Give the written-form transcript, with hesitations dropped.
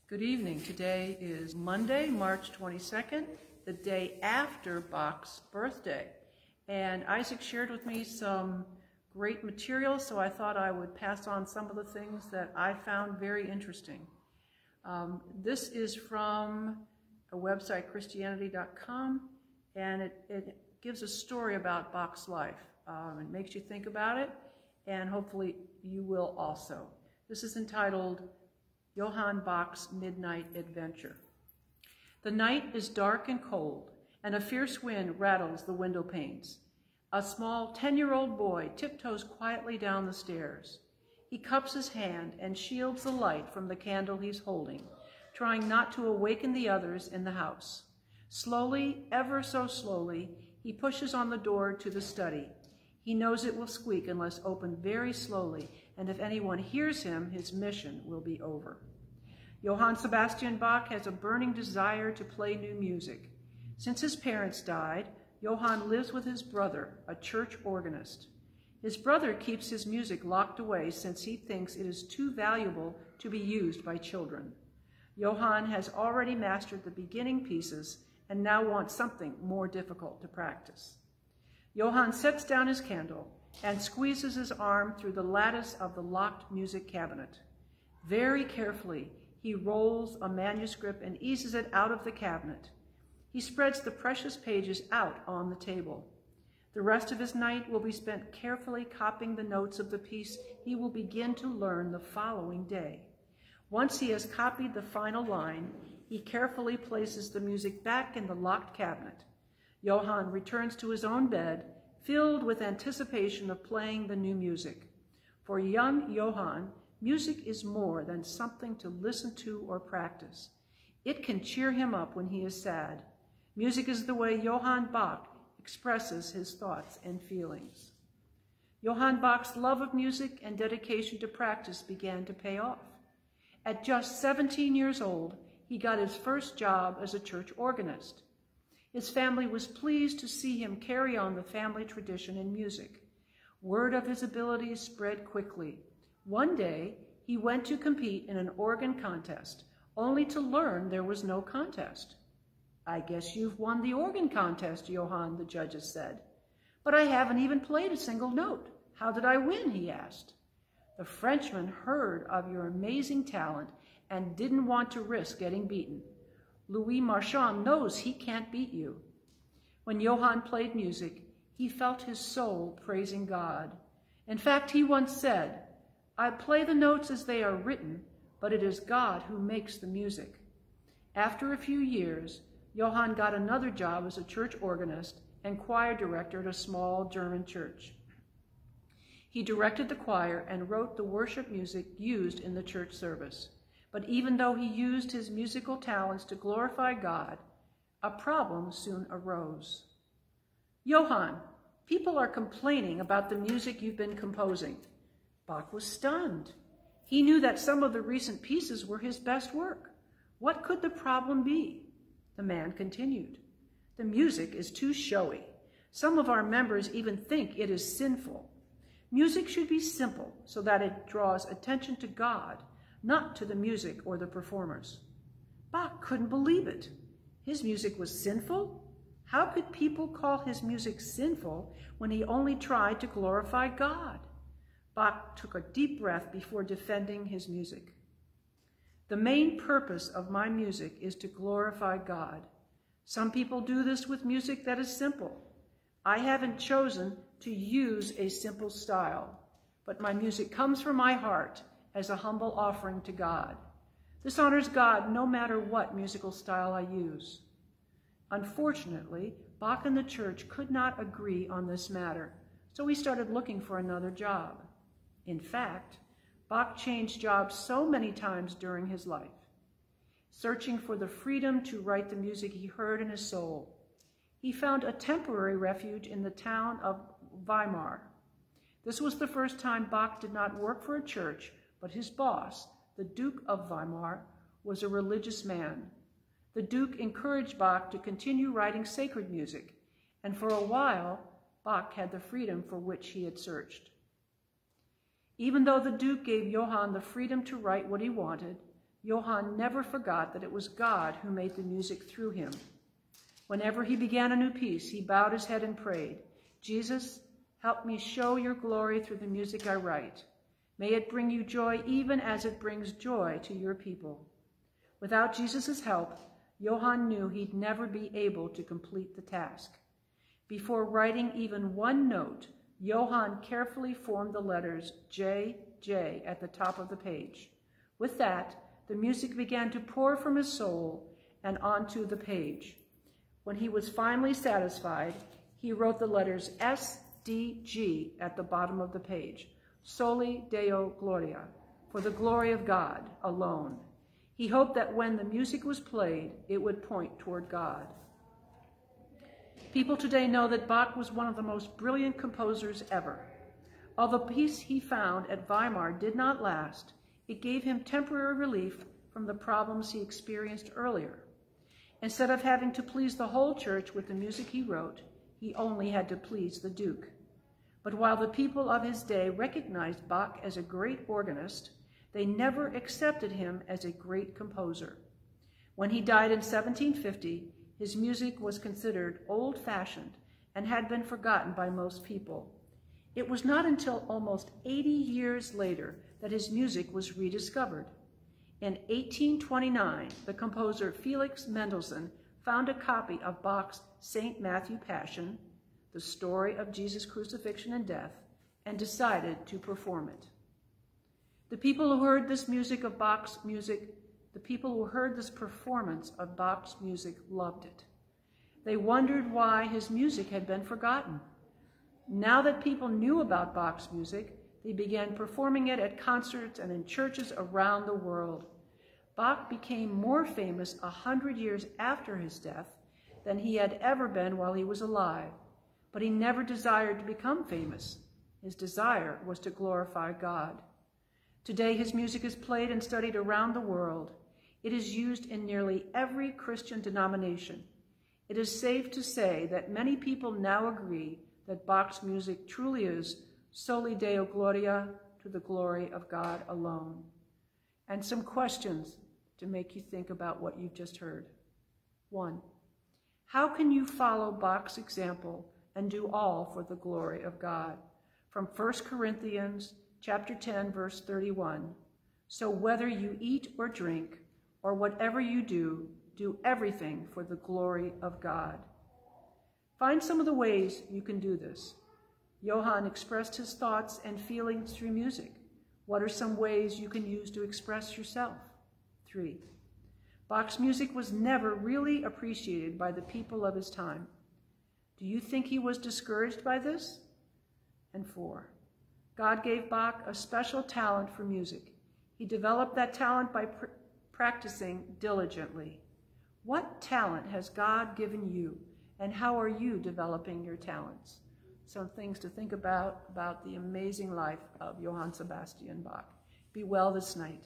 Good evening. Today is Monday, March 22nd, the day after Bach's birthday. And Isaac shared with me some great material, so I thought I would pass on some of the things that I found very interesting. This is from a website, Christianity.com, and it gives a story about Bach's life. It makes you think about it, and hopefully you will also. This is entitled Johann Bach's Midnight Adventure. The night is dark and cold, and a fierce wind rattles the window panes. A small 10-year-old boy tiptoes quietly down the stairs. He cups his hand and shields the light from the candle he's holding, trying not to awaken the others in the house. Slowly, ever so slowly, he pushes on the door to the study. He knows it will squeak unless opened very slowly, and if anyone hears him, his mission will be over. Johann Sebastian Bach has a burning desire to play new music. Since his parents died, Johann lives with his brother, a church organist. His brother keeps his music locked away since he thinks it is too valuable to be used by children. Johann has already mastered the beginning pieces and now wants something more difficult to practice. Johann sets down his candle and squeezes his arm through the lattice of the locked music cabinet. Very carefully, he rolls a manuscript and eases it out of the cabinet. He spreads the precious pages out on the table. The rest of his night will be spent carefully copying the notes of the piece he will begin to learn the following day. Once he has copied the final line, he carefully places the music back in the locked cabinet. Johann returns to his own bed, filled with anticipation of playing the new music. For young Johann, music is more than something to listen to or practice. It can cheer him up when he is sad. Music is the way Johann Bach expresses his thoughts and feelings. Johann Bach's love of music and dedication to practice began to pay off. At just 17 years old, he got his first job as a church organist. His family was pleased to see him carry on the family tradition in music. Word of his abilities spread quickly. One day, he went to compete in an organ contest, only to learn there was no contest. "I guess you've won the organ contest, Johann," the judges said. "But I haven't even played a single note. How did I win?" he asked. "The Frenchman heard of your amazing talent and didn't want to risk getting beaten. Louis Marchand knows he can't beat you." When Johann played music, he felt his soul praising God. In fact, he once said, "I play the notes as they are written, but it is God who makes the music." After a few years, Johann got another job as a church organist and choir director at a small German church. He directed the choir and wrote the worship music used in the church service. But even though he used his musical talents to glorify God, a problem soon arose. "Johann, people are complaining about the music you've been composing." Bach was stunned. He knew that some of the recent pieces were his best work. What could the problem be? The man continued, "The music is too showy. Some of our members even think it is sinful. Music should be simple so that it draws attention to God, not to the music or the performers." Bach couldn't believe it. His music was sinful? How could people call his music sinful when he only tried to glorify God? Bach took a deep breath before defending his music. "The main purpose of my music is to glorify God. Some people do this with music that is simple. I haven't chosen to use a simple style, but my music comes from my heart as a humble offering to God. This honors God no matter what musical style I use." Unfortunately, Bach and the church could not agree on this matter, so he started looking for another job. In fact, Bach changed jobs so many times during his life, searching for the freedom to write the music he heard in his soul. He found a temporary refuge in the town of Weimar. This was the first time Bach did not work for a church, but his boss, the Duke of Weimar, was a religious man. The Duke encouraged Bach to continue writing sacred music, and for a while, Bach had the freedom for which he had searched. Even though the Duke gave Johann the freedom to write what he wanted, Johann never forgot that it was God who made the music through him. Whenever he began a new piece, he bowed his head and prayed, "Jesus, help me show your glory through the music I write. May it bring you joy even as it brings joy to your people." Without Jesus' help, Johann knew he'd never be able to complete the task. Before writing even one note, Johann carefully formed the letters J, J at the top of the page. With that, the music began to pour from his soul and onto the page. When he was finally satisfied, he wrote the letters S, D, G at the bottom of the page, Soli Deo Gloria, for the glory of God alone. He hoped that when the music was played, it would point toward God. People today know that Bach was one of the most brilliant composers ever. Although the peace he found at Weimar did not last, it gave him temporary relief from the problems he experienced earlier. Instead of having to please the whole church with the music he wrote, he only had to please the Duke. But while the people of his day recognized Bach as a great organist, they never accepted him as a great composer. When he died in 1750, his music was considered old-fashioned and had been forgotten by most people. It was not until almost 80 years later that his music was rediscovered. In 1829, the composer Felix Mendelssohn found a copy of Bach's St. Matthew Passion, the story of Jesus' crucifixion and death, and decided to perform it. The people who heard this performance of Bach's music loved it. They wondered why his music had been forgotten. Now that people knew about Bach's music, they began performing it at concerts and in churches around the world. Bach became more famous 100 years after his death than he had ever been while he was alive, but he never desired to become famous. His desire was to glorify God. Today, his music is played and studied around the world. It is used in nearly every Christian denomination. It is safe to say that many people now agree that Bach's music truly is Soli Deo Gloria, to the glory of God alone. And some questions to make you think about what you've just heard. 1, how can you follow Bach's example and do all for the glory of God? From 1 Corinthians chapter 10, verse 31. So whether you eat or drink, or whatever you do, do everything for the glory of God. Find some of the ways you can do this. Johann expressed his thoughts and feelings through music. What are some ways you can use to express yourself? 3, Bach's music was never really appreciated by the people of his time. Do you think he was discouraged by this? And 4, God gave Bach a special talent for music. He developed that talent by practicing diligently. What talent has God given you, and how are you developing your talents? Some things to think about the amazing life of Johann Sebastian Bach. Be well this night.